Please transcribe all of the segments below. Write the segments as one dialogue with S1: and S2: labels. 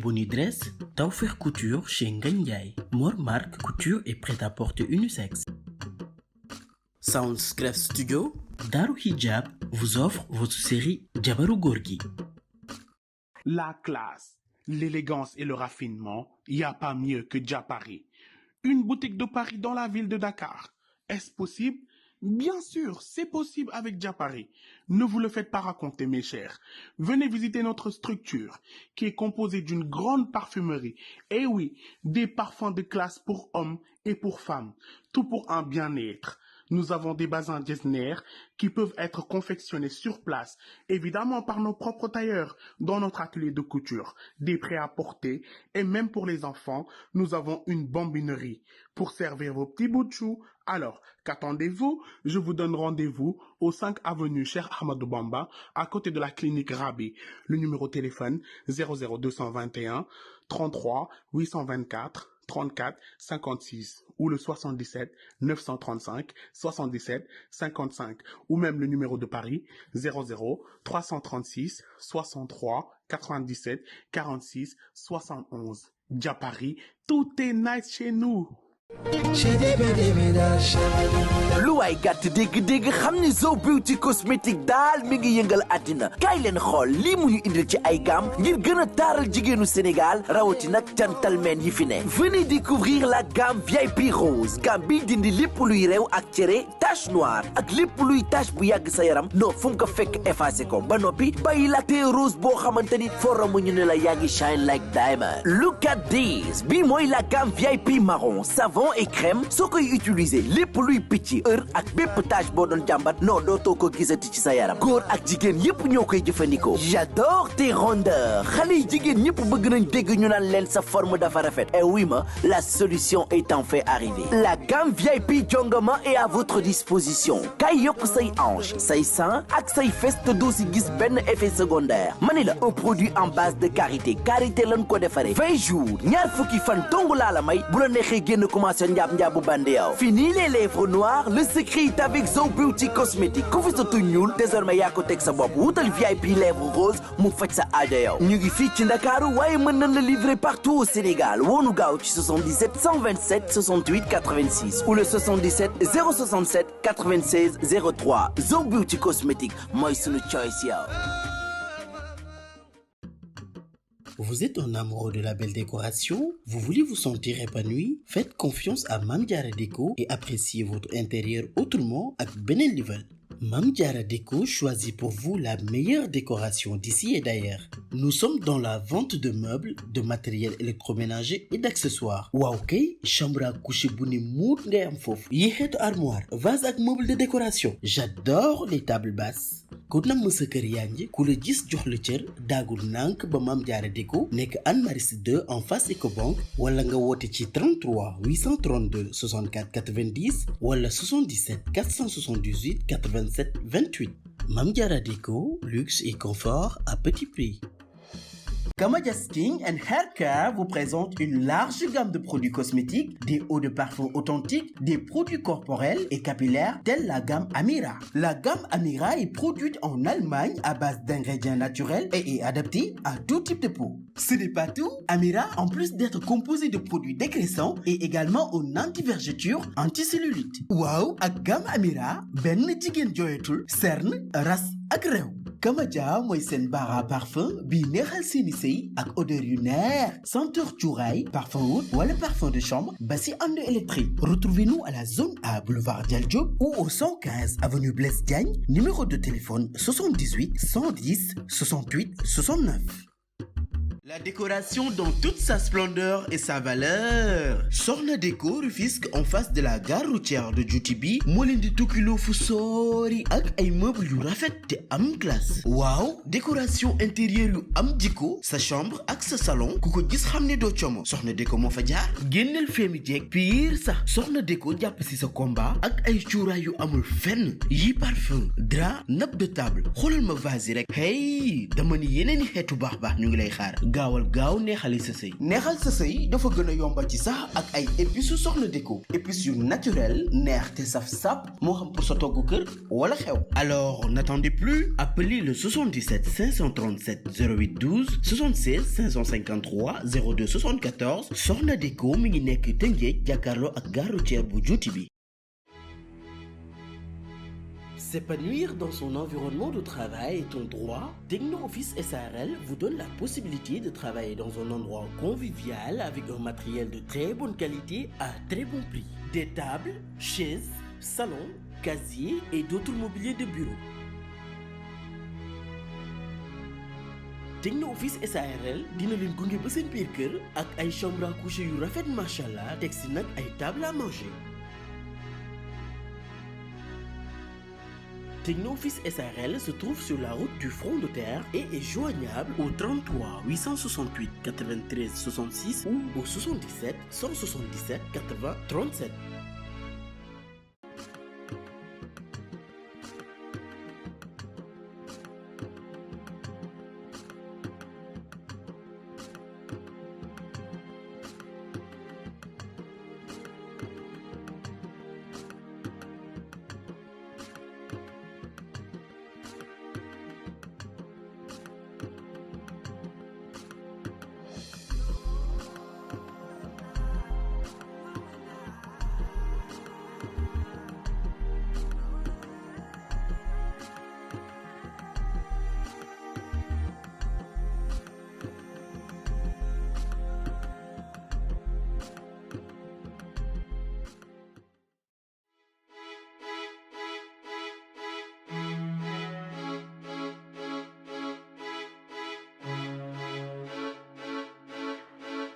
S1: Boni Dress, Tawfekh Couture chez Ngagne Ndiaye, Mor Marque Couture et prêt-à-porter unisexe. Soundscref Studio, Darou Hijab vous offre votre série Jabaru Gorgui.
S2: La classe, l'élégance et le raffinement, il n'y a pas mieux que Diapari. Une boutique de Paris dans la ville de Dakar. Est-ce possible? Bien sûr, c'est possible avec Diapari. Ne vous le faites pas raconter, mes chers. Venez visiter notre structure, qui est composée d'une grande parfumerie. Et oui, des parfums de classe pour hommes et pour femmes. Tout pour un bien-être. Nous avons des bazins Getzner qui peuvent être confectionnés sur place, évidemment par nos propres tailleurs, dans notre atelier de couture, des prêt-à-porter, et même pour les enfants, nous avons une bambinerie pour servir vos petits bouts de chou. Alors, qu'attendez-vous? Je vous donne rendez-vous au 5 avenue Cheikh Ahmadou Bamba, à côté de la clinique Rabi. Le numéro de téléphone 00221 33 824 34 56 ou le 77 935 77 55 ou même le numéro de Paris 00 336 63 97 46 71. Diapari, tout est nice chez nous.
S3: lu waay gàtt dégg-dégg xam ni Zo Beauty cosmétique daal mi ngi yëngal àddina kaay leen xool lii mu ñu indil ci ay gamme ngir gën a taaral jigéenu Sénégal rawati nag gentlemen yi fi ne. Venez découvrir la gamme VIP rose gamme bi dindi lépp luy réew ak cere tache noire ak lépp luy tache bu yàgg sa yaram non fu mu ko fekk effacé ko ba noppi bàyyi la tee rose boo xamante ni forum ñu ne la yaa ngi shine like diamond. Look at this bii mooy la gamme VIP marron savon et crème soo koy utiliser lépp luy picc heure ak bépp tache boo doon jàmbat non dootoo ko gisati ci sa yaram góor ak jigéen yépp ñoo koy jëfandikoo. J'adore tes rondeurs xale yi jigéen ñépp bëgg nañ dégg ñu naan leen sa forme dafa rafet et oui ma la solution est en fait arrivée. La gamme VIP Jongama est à votre disposition kay yokk say hanche say sein ak say fes te doo si gis benn effet secondaire ma ne la un produit en base de karité lañ ko defaree 20 jours ñaar fukki fan dong laa la may bu la neexee génn commencé njaabu bande yow. Fini les lèvres noires, le secret est avec Zo Beauty cosmétique ku fi sa tuñ ñuul désormais yaa ko teg sa bopp wutal VIP lèvres rose mu faj sa aajo yow. ñu ngi fii ci Ndakaaru waaye mën nañ la livrer partout au Sénégal woonu gaaw ci 77 127 68 86 ou le 77 067 96 03 Zo Beauty cosmétique mooy sunu choice yow.
S1: Vous êtes un amoureux de la belle décoration? Vous voulez vous sentir épanoui? Faites confiance à Mame Diarra Déco et appréciez votre intérieur autrement avec beneen level. Mame Diarra Déco choisit pour vous la meilleure décoration d'ici et d'ailleurs. Nous sommes dans la vente de meubles, de matériel électroménager et d'accessoires. waaw kay chambre à coucher bu ni muut ngay am foofu yi xeetu armoire vase ak meuble de décoration. J'adore les tables basses. ku namm sa kër yaa ngi ku la gis jox la cër daagul nànk ba Mame Diarra Déco nekk Anne Maris 2 en face Ecobank wala nga woote ci 33 832 64 90 wala 77 478 87 28. Mame Diarra Déco, luxe et confort à petit prix. Kamadia Skin and Hair Care vous présente une large gamme de produits cosmétiques, des eaux de parfum authentiques, des produits corporels et capillaires tels la gamme Amira. La gamme Amira est produite en Allemagne à base d'ingrédients naturels et est adaptée à tout type de peau. Ce n'est pas tout. Amira, en plus d'être composé de produits dégraissants, est également en anti-vergeture, anti-cellulite. Waaw, ak gamme Amira, benn jigéen jooyatul, cerne, ras ak réew. Kamadia mooy seen bara parfum bi neexal seeni sëy ak odeur yu neex, senteur cuuraay, parfum oud wala parfum de chambre ba si ànd électrique. Retrouvez-nous à la zone A boulevard Dial Diop ou au 115 avenue Blaise Diagne, numéro de téléphone 78 110 68 69. La décoration dans toute sa splendeur et sa valeur. Soxna Déco Rufisque en face de la gare routière de Djoutibi moo leen di tukkiloo fu soori ak ay meubles yu rafet te am classe. waaw décoration intérieure yu am jikko sa chambre ak sa salon ku ko gis xam ne doo como Soxna Déco moo fa jaar génneel feemi jeeg pire sax Soxna Déco jàpp si sa combat ak ay cuuraay yu amul fenn yi parfum drap nappe de table xoolal ma vase yi rek hey dama ni yeneen i xeetu baax ñu ngi lay xaar gaawal gaaw neexali sa sëy. neexal sa sëy dafa gën a yomba ci sax ak ay épices Soxna Déco. épices yu naturel neex te saf sap moo xam pour sa togg kër wala xew. alors n'attendez plus, appelez le 77 537 08 12 76 553 02 74. Soxna Déco mi ngi nekk Tëngéej jàkkaarloo ak gare routière bu juuti bi. S'épanouir dans son environnement de travail est un droit. Techno Office SARL vous donne la possibilité de travailler dans un endroit convivial avec un matériel de très bonne qualité à très bon prix. Des tables, chaises, salons, casiers et d'autres mobiliers de bureau. Techno Office SARL dina leen gunge ba seen biir kër ak ay chambre à coucher yu rafet machallah teg si nag ay table à manger. Techno Office SARL se trouve sur la route du Front de Terre et est joignable au 33 868 93 66 ou au 77 177 80 37.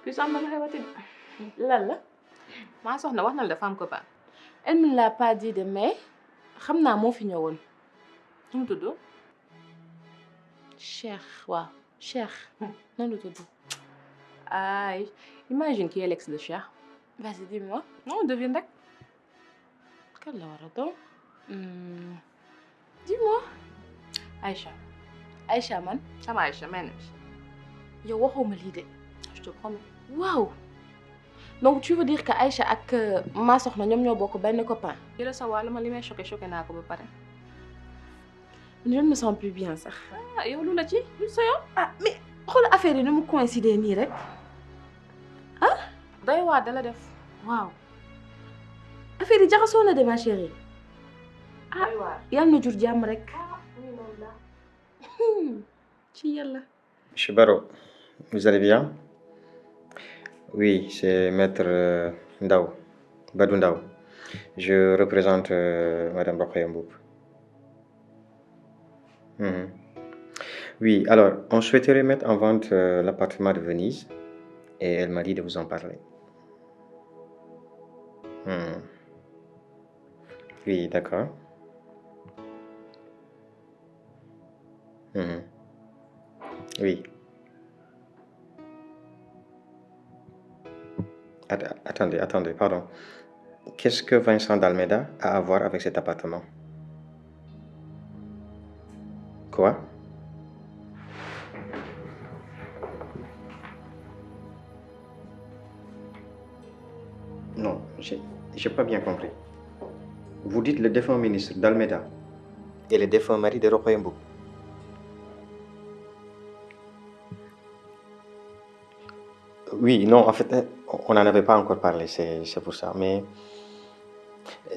S4: puis am na lu xewati
S5: lan la.
S4: maa soxna wax na la dafa am copain.
S5: elle me l'a pas dit de mais xam naa moo fi ñëwoon.
S4: nu mu tudd.
S5: Cheikh waaw Cheikh. nan la tudd.
S4: ay imagine qui est l'ex de Cheikh.
S5: vas-y dis-moi.
S4: non devine rek.
S5: kan la war a doon. dis-moi.
S4: Aïcha.
S5: Aïcha man.
S4: sama Aïcha mel
S5: yow waxoo ma lii de.
S4: je te promets.
S5: waaw. donc tu veux dire que Aïcha ak ma soxna ñoom ñoo bokk benn copain.
S4: jërë sa wàll ma li may choqué naa ko ba pare.
S5: je ne me sens plus bien sax.
S4: ah yow lu la ci lu sa yoon.
S5: ah mais xool affaire yi ni mu coïncider nii rek. ah.
S4: doy waa dala def.
S5: waaw. affaire yi jaxasoo na de ma chérie. ah yàlla na jur jàmm rek. ci yàlla.
S6: Monsieur Baro, vous allez bien? Oui, c'est Maître Ndao, Badou Ndao. Je représente Madame Rokhaya Mboup. Oui, alors, on souhaiterait mettre en vente l'appartement de Venise et elle m'a dit de vous en parler. Oui, d'accord. Oui. Attendez, pardon. Qu'est-ce que Vincent d'Almeida a à voir avec cet appartement? Quoi? Non, j'ai pas bien compris. Vous dites le défunt ministre d'Almeida et le défunt mari de Rokhaya Mboup. Oui, non, en fait, on n'en avait pas encore parlé, c'est pour ça. Mais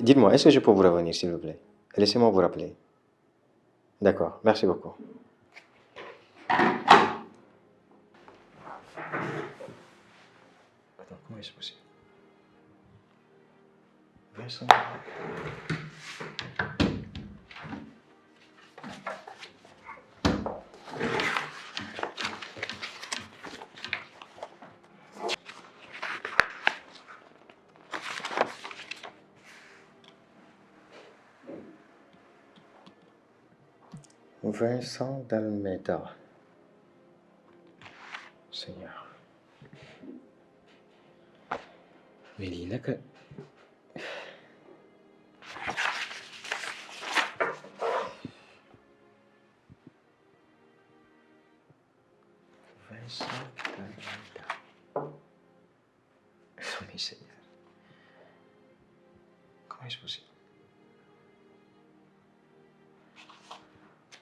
S6: dites-moi, est-ce que je peux vous revenir, s'il vous plaît? Laissez-moi vous rappeler. D'accord, merci beaucoup. Attends, comment est-ce possible? Vincent. Vincent d'Almeida. Seigneur. Mais lii naka. Vincent Dalmeda. Mais Seigneur. Comment est-ce possible?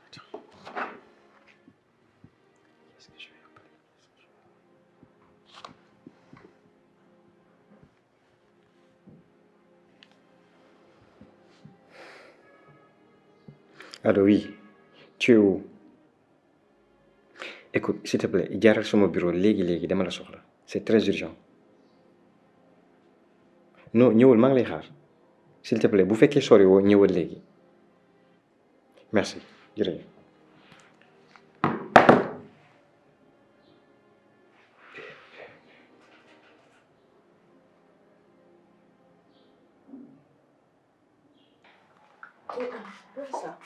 S6: Attends. Qu'est-ce que je vais appeler? Allô, oui. Tu es où? Écoute, s'il te plaît, jaaral sama bureau léegi dama la soxla. C'est très urgent. Non, ñëwal maa ngi lay xaar. S'il te plaît, bu fekkee sori woo ñëwal léegi. Merci. Jërëjëf.
S5: Ça.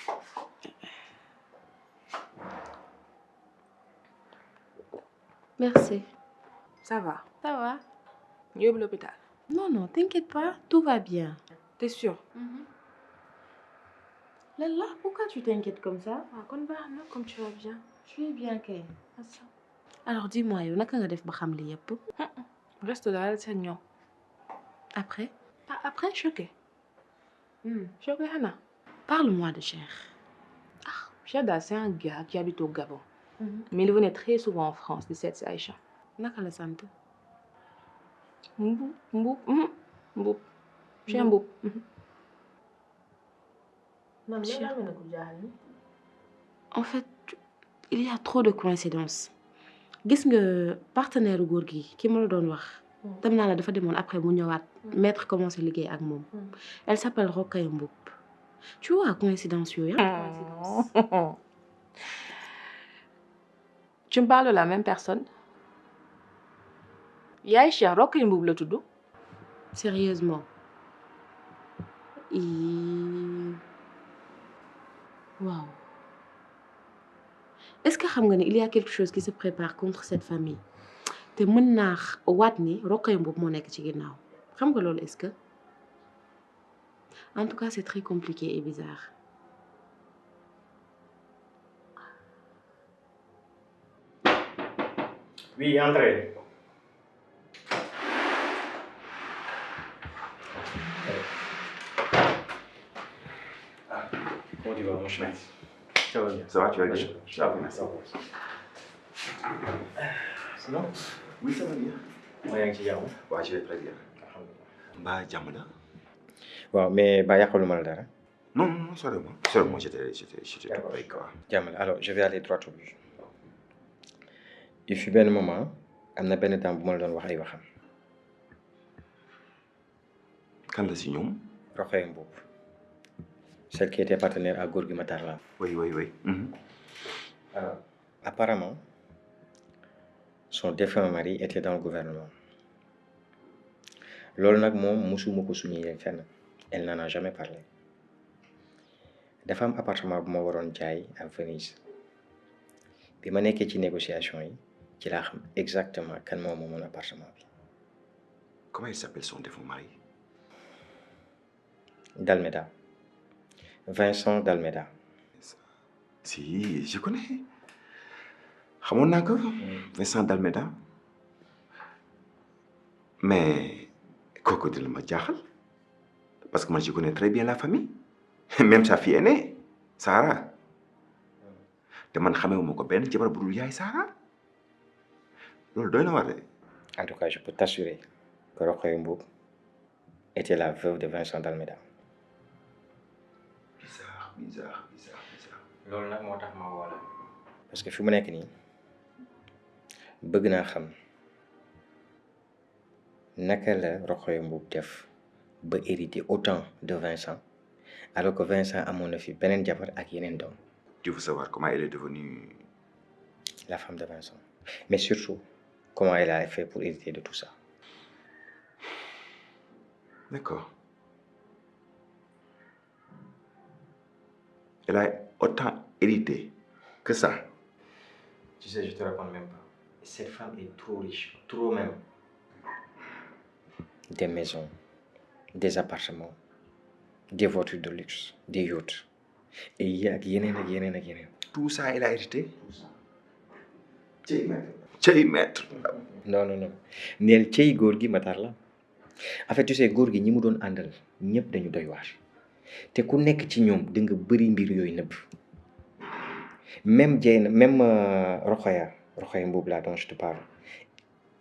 S5: Merci.
S4: Ça va.
S5: Ça va?
S4: Ñu yóbbu l'hôpital.
S5: Non, non, t'inquiète pas, tout va bien.
S4: T'es sûr?
S5: Lalla, pourquoi tu t'inquiètes comme ça?
S4: Ah, kon baax na comme tu vas bien.
S5: Je vais bien kay. Alors dis-moi, yow naka nga def ba xam li yëpp?
S4: Reste daal seen ñoom.
S5: Après?
S4: Après, choqué. Choqué xanaa.
S5: Parle-moi de Cheikh.
S4: Cheikh daal c'est un gars qui habite au Gabon. Mais il venait très souvent en France di seet si Aïcha.
S5: Naka la sant?
S4: Mboup. Cheikh Mboup.
S5: En fait, il y a trop de coïncidences. Gis nga partenaire góor gi ki ma la doon wax. Dem naa la dafa demoon après mu ñëwaat. Maître commencé liggéey ak moom. Elle s'appelle Rokhaya Mboup. Tu vois coïncidence yooyu.
S4: Tu me parles de la même personne? Yaay Cheikh Rokhaya Mboup la tudd.
S5: Sérieusement. Wow. Est-ce que xam nga ni il y a quelque chose qui se prépare contre cette famille? Te mën naa waat ni Rokhaya Mboup moo nekk ci ginnaaw. Xam nga loolu est-ce que? En tout cas, c'est très compliqué et bizarre.
S6: Oui, entrez. Comment tu vas, mon chemin? Ça va bien.
S7: Ça va, tu vas bien?
S6: Ça va bien. Sinon?
S7: Oui, ça va bien.
S6: maa yaa ngi ci jàmm.
S7: Ouais, je vais très bien. Mbaa jàmm la?
S6: waaw mais ba yàqaluma la dara.
S7: Non, non, seulement j'étais tout près, quoi.
S6: jàmm la alors je vais aller droit au but. Il fut benn moment am na benn temps bu ma la doon wax ay waxam.
S7: Kan la si ñoom?
S6: Rokhaya Mboup. Celle qui était partenaire à Gorgui Matar Lam.
S7: Oui.
S6: Alors, apparemment, son défunt mari était dans le gouvernement. Loolu nag moom musuma ko souligner fenn. Elle n'en a jamais parlé. Dafa am appartement bu ma waroon jaay à Venise. Bi ma nekkee ci négociation yi ci laa xam exactement kan moo moomoon appartement bi.
S7: Comment il s'appelle son défunt mari?
S6: Dalmeda. Vincent Dalmeda.
S7: Si, je connais. Xamoon naa ko. Vincent Dalmeda. Mais kooku dina ma jaaxal. Parce que moi je connais très bien la famille. Même sa fille aînée, Sarah. te man xamewuma ko benn jabar bu dul yaay Sarah. Loolu doy na war de.
S6: En tout cas, je peux t'assurer que Rokhaya Mboup était la veuve de Vincent Dalmeda.
S7: Bizarre.
S6: loolu nag moo tax ma woo la. parce que fi mu nekk nii bëgg naa xam naka la Rokhaya Mboup def ba hériter autant de Vincent alors que Vincent amoon na fi beneen jabar ak yeneen doom.
S7: Tu veux savoir comment elle est devenue
S6: la femme de Vincent. Mais surtout, comment elle a fait pour hériter de tout ça.
S7: D'accord. Elle a autant hérité que ça.
S6: Tu sais, je te raconte même pas. Cette femme est trop riche, trop même. Des maisons, des appartements, des voitures de luxe, des yachts. Et il y a yeneen.
S7: Tout ça, elle a hérité. cey maître.
S6: non non non neel cey góor gi Matar la en fait tu sais góor gi ñi mu doon àndal ñëpp dañu doy waar te ku nekk ci ñoom da nga bëri mbir yooyu nëbb même Dieyna même Rokhaya Mbuub là dont je te parle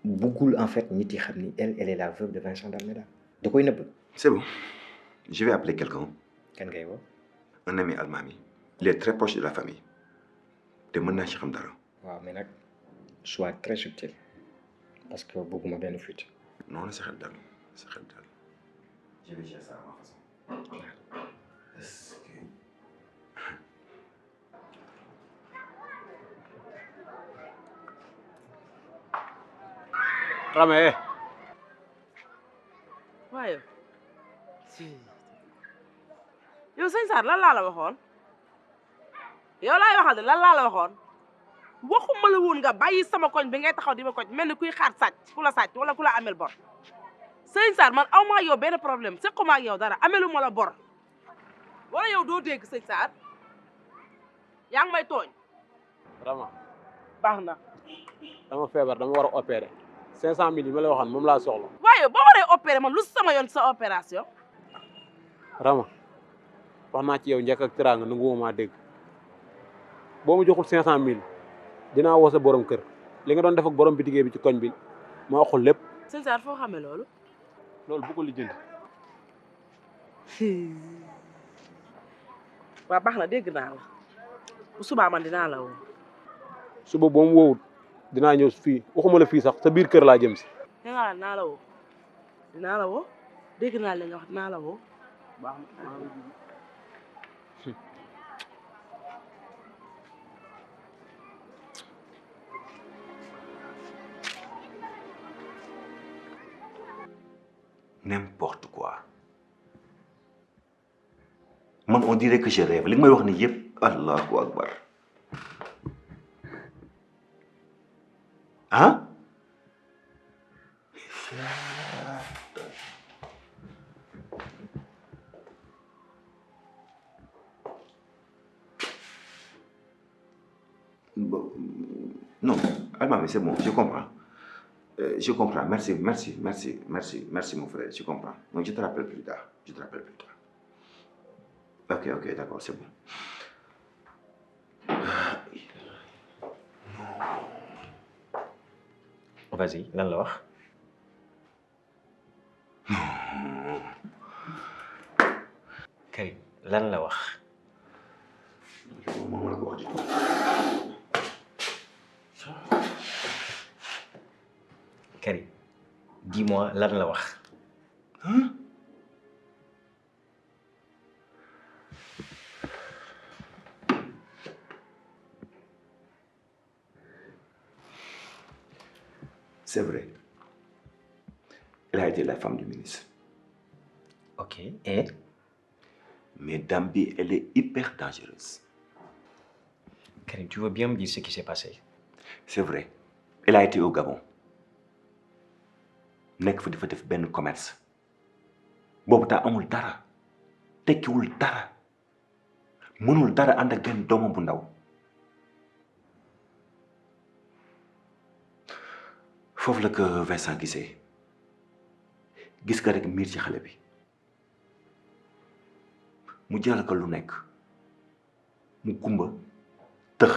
S6: buggul en fait nit yi xam ni elle est la veuve de Vincent d'Almeida da koy nëbb.
S7: C'est bon. Je vais appeler quelqu'un.
S6: kan ngay woo.
S7: Un ami Almami. Il est très proche de la famille. te mën naa ci xam dara.
S6: waaw mais nag sois très subtil parce que bëgguma benn fuite.
S7: non sa xel dal sa xel dal. je vais gérer ça à ma façon. est-ce que.
S8: Rame.
S9: waaye yow sëñ Sarr lan laa la waxoon yow laay waxal de lan laa la waxoon waxuma la woon nga bàyyi sama koñ bi ngay taxaw di ma koñ mel ni kuy xaar sàcc ku la sàcc wala ku la amel bor sëñ Sarr man aw ma ak yow benn problème sequma ak yow dara amelu ma la bor wala yow doo dégg sëñ Sarr yaa ngi may tooñ.
S8: Rama
S9: baax na.
S8: dama feebar dama war a opérer 500 000 yi ma la waxoon moom laa soxla.
S9: waaye boo waree opérer man lu sama yoon sa opération.
S8: Rama wax naa ci yow njëkk ak teraanga nangu ma dégg boo ma joxul 500 000 dinaa woo sa borom kër li nga doon def ak borom bitigee bi ci koñ bi ma waxul lépp.
S9: sëñ Sarr foo xamee loolu.
S8: loolu bu ko lijjanti.
S9: waa baax na dégg naa la bu subaa man dinaa la woo.
S8: suba boo mu woowut dinaa ñëw fii waxuma la fii sax sa biir kër laa jëm si.
S9: nee naa la dinaa la woo dinaa la woo dégg naa li nga wax dinaa la woo.
S8: baax na.
S7: n'importe quoi man on dirait que je rêve li nga may wax ni yëpp allahu akbar ah non Almami c'est bon je comprends. Je comprends. Merci mon frère. Je comprends. Donc, je te rappelle plus tard. Ok, d'accord, c'est bon.
S6: Vas-y lan la wax. Karim lan la wax. Karim dis-moi lan la wax.
S7: C'est vrai. Elle a été la femme du ministre.
S6: Ok et.
S7: Mais Dambi, elle est hyper dangereuse.
S6: Karim tu veux bien me dire ce qui s'est passé.
S7: C'est vrai. Elle a été au Gabon. nekk fa di fa def benn commerce boobu taa amul dara tekkiwul dara mënul dara ànd ak benn doomam bu ndaw foofu la ko Vincent gisee gis ka rek miir ci xale bi mu jaral ko lu nekk mu kumba tëx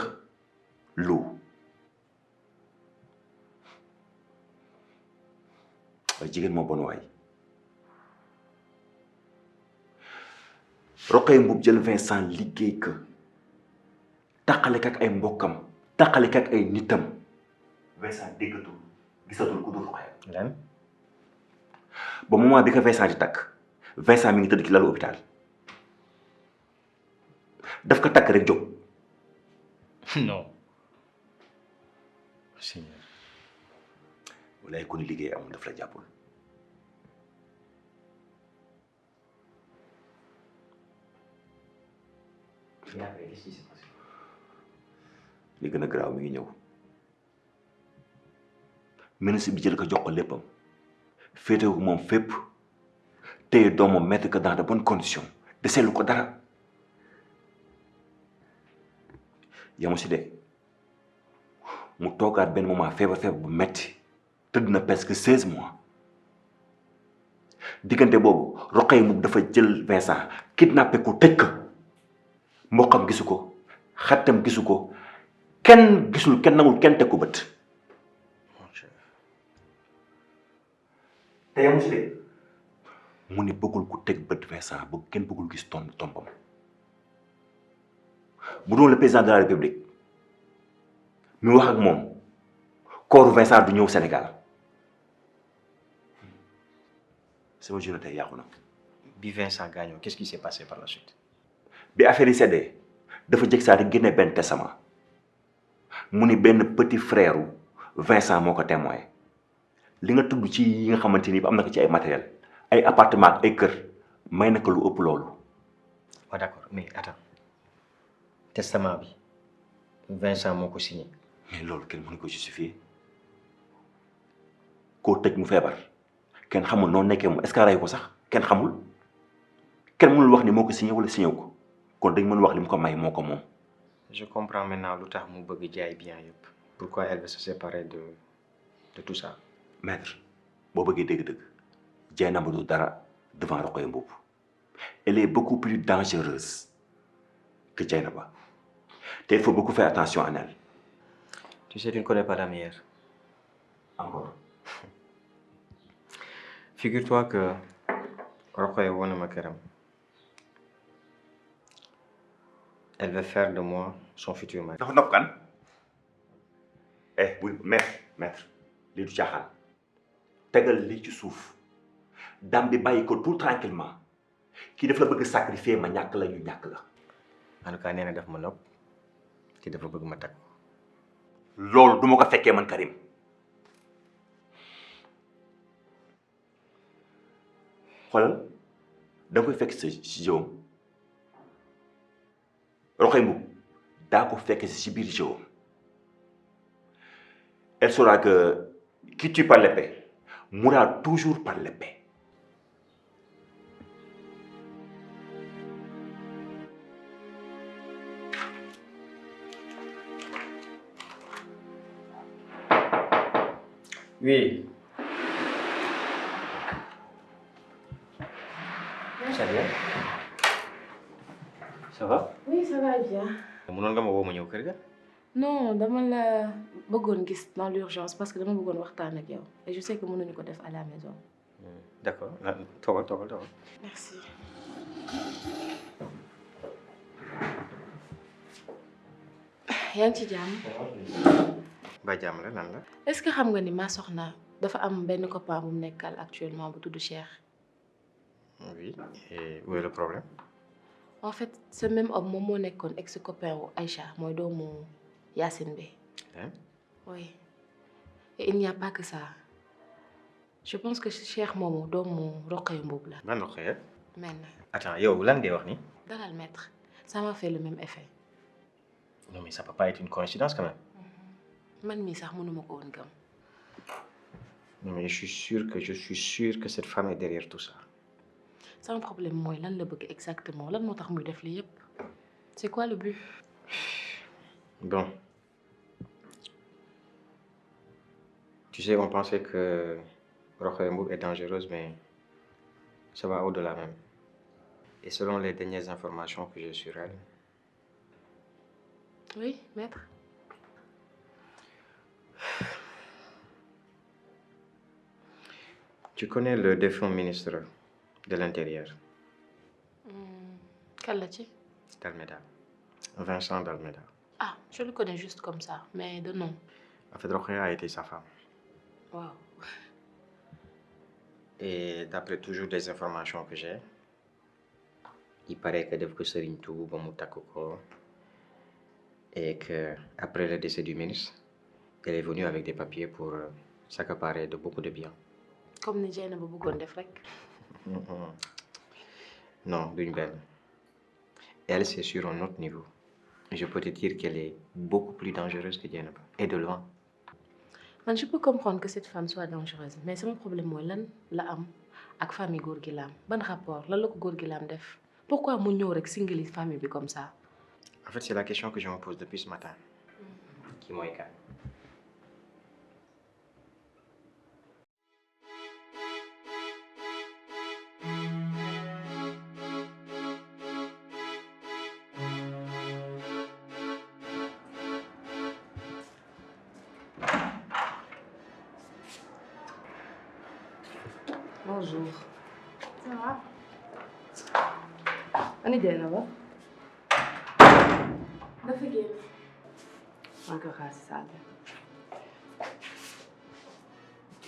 S7: lu waaye jigéen moo bon waay Rokhaya Mbuub jël Vincent liggéey ka taqale ak ay mbokkam taqale ak ay nitam Vincent déggatul gisatul ku dul Rokhaya
S6: lan
S7: ba moment bi ko Vincent di takk Vincent mi ngi tëdd ci lalu hôpital daf ko takk rek jóg
S6: non Seigneur
S7: walaay ku ni liggéey amul daf la jàppul li gën a garaaw mi ngi ñëw ministre bi jël ko jox ko léppam féetewu moom fépp téye doomam mettre ko dans de bonnes conditions deseelu ko dara yamu si de mu toogaat benn moment feebar bu metti tëdd na presque 16 mois diggante boobu Rokhaya Mboup dafa jël Vincent kidnappé ko tëj ko mboqam gisu ko xaritam gisu ko kenn gisul kenn nangul kenn teg ko bët te yamu si de mu ni bëggul ku teg bët Vincent bëgg kenn bëggul gis tombam bu doon le président de la République mi wax ak moom kooru Vincent du ñëw Sénégal sama journée tey yàqu na.
S6: bi Vincent gaañoo qu'est-ce qui s'est passé par la suite.
S7: bi affaire yi seddee dafa jëkk saa di génne benn testament mu ni benn petit frère Vincent moo ko témoin li nga tudd ci yi nga xamante ni am na ko ci ay matériel ay appartement ak ay kër may na ko lu ëpp loolu.
S6: waaw d'accord mais attends testament bi Vincent moo ko signé.
S7: mais loolu kenn mënu ko justifier koo tëj mu feebar kenn xamul noonu nekkee moom est-ce que rey ko sax kenn xamul kenn mënul wax ni moo ko signé wala signé ko kon dañ mën wax li mu ko may moo ko moom.
S6: je comprends maintenant lu tax mu bëgg jaay bien yëpp. pourquoi elle veut se séparer de tout ça.
S7: maître boo bëggee dëgg-dëgg Dieynaba du dara devant Rokhaya Mboup elle est beaucoup plus dangereuse que Dieynaba te il faut beaucoup faire attention à elle.
S6: tu sais tu ne connais pas la meilleure.
S7: encore.
S6: figure-toi que Rokhaya woon na ma këram. elle veut faire de moi son futur mari.
S7: dafa nopp kan. oui maître lii du caaxaan tegal lii ci suuf dam bi bàyyi ko tout tranquillement kii daf la bëgg sacrifier ma ñàkk la ñu ñàkk la.
S6: en tout cas nee na daf ma nopp te dafa bëgg ma takk.
S7: loolu du ma ko fekkee man Karim. xoolal da nga koy fekk si jëwam Rokhaya Mboup daa ko fekk si biir jëwam. elle saura que qui tue par l'épée mourra toujours par l'épée.
S6: oui. ça va. ça va.
S5: oui ça va bien.
S6: mënoon nga ma woo ma ñëw kër ga.
S5: non dama la bëggoon gis dans l'urgence parce que dama bëggoon waxtaan ak yow et je sais que mënuñu ko def à la maison.
S6: d'accord toogal.
S5: merci. yaa ngi ci jàmm.
S6: ba jàmm la lan la.
S5: est-ce que xam nga ni ma soxna dafa am benn copain bu mu nekkal actuellement bu tudd Cheikh.
S6: oui et où est le problème.
S5: en fait ce même homme moom moo nekkoon ex copain wu Aïcha mooy doomu Yacine bi. oui et il n'y a pas que ça je pense que Cheikh moomu doomu Rokhaya Mboup la.
S6: man Rokhaya.
S5: men.
S6: attends yow lan ngay wax ni.
S5: dalal maître ça m'a fait le même effet.
S6: non mais ça peut pas être une coïncidence quand même.
S5: man mii sax mënuma ko woon gëm.
S6: non mais je suis sûr que cette femme est derrière tout ça.
S5: sama problème mooy lan la bëgg exactement lan moo tax muy def lii yépp c'est quoi le but.
S6: bon tu sais on pensait que Rokhaya Mboup est dangereuse mais ça va au-delà même et selon les dernières informations que j'ai sur elle.
S5: oui maître.
S6: tu connais le défunt ministre de l'Intérieur.
S5: kan la ci.
S6: Dalméda. Vincent Dalméda.
S5: ah je le connais juste comme ça mais de nom.
S6: En fait Rokhaya a été sa femme.
S5: waaw.
S6: et d'après toujours des informations que j'ai il paraît que def ko sëriñ tout ba mu takk ko et que après le décès du ministre elle est venue avec des papiers pour s'accaparer de beaucoup de biens.
S5: comme ni Dieynaba bëggoon def rek.
S6: non duñ benn elle c'est sur un autre niveau je peux te dire qu'elle est beaucoup plus dangereuse que Dieynaba et de loin.
S5: man je peux comprendre que cette femme soit dangereuse mais sama problème mooy lan la am ak famille góor gi la am ban rapport lan la ko góor gi la am def pourquoi mu ñëw rek singali famille bi comme ça.
S6: en fait c'est la question que je me pose depuis ce matin. kii mooy kan.
S4: Bonjour. Ça va? Ani Dieynaba. dafa génn. maa ngi koy xaar si saal bi.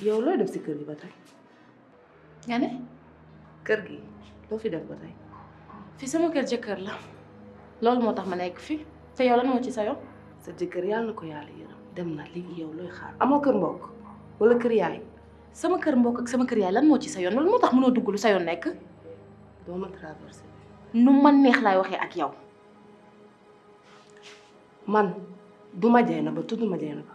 S4: yow looy def si kër gi ba tey.
S5: nga ne
S4: kër gi loo fi def ba tey.
S5: fii sama kër jëkkër la loolu moo tax ma nekk fi te yow lan moo ci sa yoon.
S4: sa jëkkër yàlla na ko yàlla yërëm dem na léegi yow looy xaar. amoo kër mbokk wala kër yaay.
S5: sama kër mbokk ak sama kër yaay lan moo ci sa yoon loolu moo tax mënoo dugg lu sa yoon nekk.
S4: doo ma traversé.
S5: nu ma neex laay waxee ak yow.
S4: man du ma Dieynaba tudd ma Dieynaba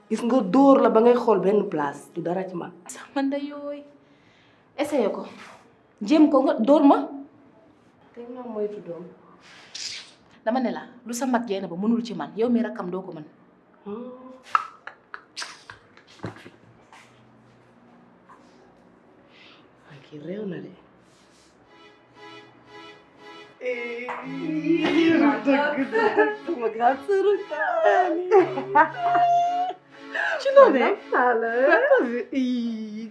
S4: gis nga dóor la ba ngay xool benn place du dara ci man.
S5: sama ndey yooyu essayé ko jéem ko nga dóor ma.
S4: tey maa moytu doom.
S5: dama ne la lu sa mag Dieynaba mënul ci man yow mi rakkam doo ko mën.
S4: waaye kii réew na de.
S10: ci loolu de.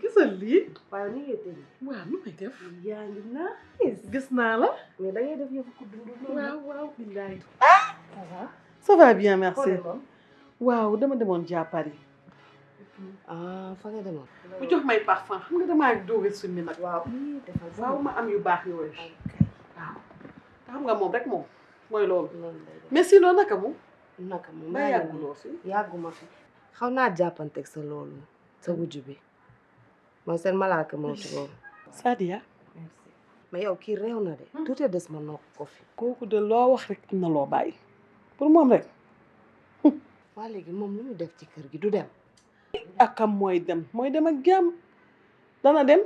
S10: gisal lii.
S4: waaw ni ngay tëj.
S10: waaw nu may def.
S4: yaa ngi naa.
S10: gis naa la.
S4: mais da ngay def yëfu ku dund.
S10: waaw waaw billahi.
S4: ça va.
S10: ça va bien merci.
S4: foo demoon.
S10: waaw dama demoon jàppari.
S4: fa nga demoon.
S10: bu jox may parfum xam nga damaa dóore summi nag.
S4: waaw defal
S10: waaw ma am yu baax yooyu. waaw xam nga moom rek moom mooy loolu.
S4: noonu lay def.
S10: mais sinon naka mu.
S4: naka mu
S10: ba yàgguloo fi.
S4: yàgguma fi. xaw naa jàppanteeg sa loolu sa wujju bi mooy seen malaaka moo ci boobu.
S10: Sadia.
S4: merci mais yow kii réew na de. tuuti des ma nokk ko fi.
S10: kooku de loo wax rek am na loo bàyyi pour moom rek.
S4: waa léegi moom lu muy def ci kër gi du dem.
S10: akam mooy dem ak jàmm dana dem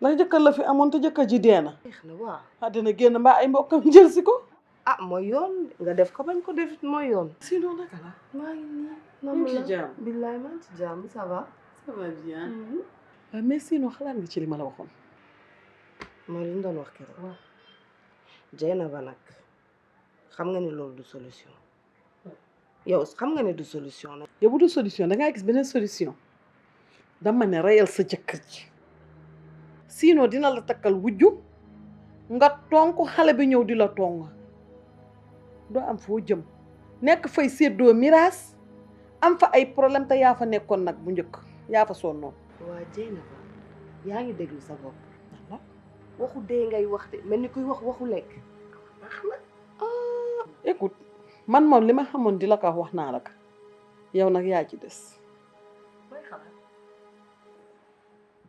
S10: ndax jëkkër la fi amoon te jëkkër ji dee na.
S4: neex na waaw.
S10: ah dina génn mbaa ay mbokkam jël si ko.
S4: ah mooy yoon nga def ko bañ ko def mooy yoon.
S10: sinon naka la.
S4: maa ngi nii.
S10: ñu ngi ci jàmm.
S4: billaay maa ngi ci jàmm ça va.
S10: ça va bien. mais sinon xalaat nga ci li ma la waxoon.
S4: mooy li ñu doon wax keroog. waaw Dieynaba nag xam nga ne loolu du solution. yow xam nga ne du solution nag.
S10: yow bu du solution da ngaa gis beneen solution dama ne reyal sa jëkkër ji sinon dina la takkal wujju nga tonk xale bi ñëw di la tong doo am foo jëm nekk fay séddoo miraas am fa ay problème te yaa fa nekkoon nag bu njëkk yaa fa sonnoon.
S4: waa Dieynaba yaa ngi déglu sa bopp. waxu dee ngay wax de mel ni kuy wax waxu lekk. baax na.
S10: écoute man moom li ma xamoon di la ko wax naa la ko yow nag yaa ci des.
S4: mooy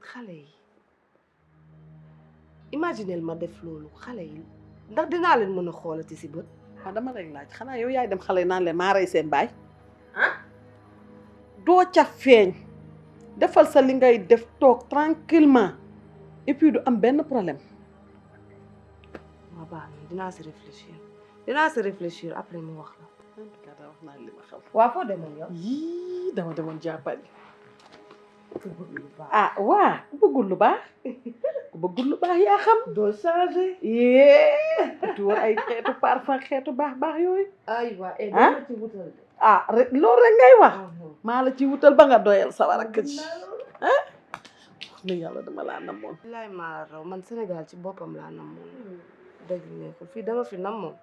S4: xale yi imagineel ma def loolu xale yi ndax dinaa leen mën a xoolati si bët.
S10: waaw dama lay laaj xanaa yow yaay dem xale yi naan leen maa rey seen baay. doo ca feeñ defal sa li ngay def toog tranquillement et puis du am benn problème.
S4: waaw baax na dinaa si réfléchir après mu wax la.
S10: en tout cas daa wax naa li ma xam.
S4: waa foo demoon yow.
S10: yii dama demoon jàppali.
S4: ku bëgg lu baax.
S10: ah waa ku bëggul lu baax ku bëggul lu baax yaa xam.
S4: doo changé.
S10: tu war ay xeetu parfum xeetu baax yooyu.
S4: ay waa dama ci wutal de.
S10: ah rek loolu rek ngay wax. maa la ci wutal ba nga doyal sa war a kër ci. ni yàlla dama laa namoon.
S4: bilaay maa la raw man Sénégal ci boppam laa namoon. dëgg neexul fii dama fi namoon.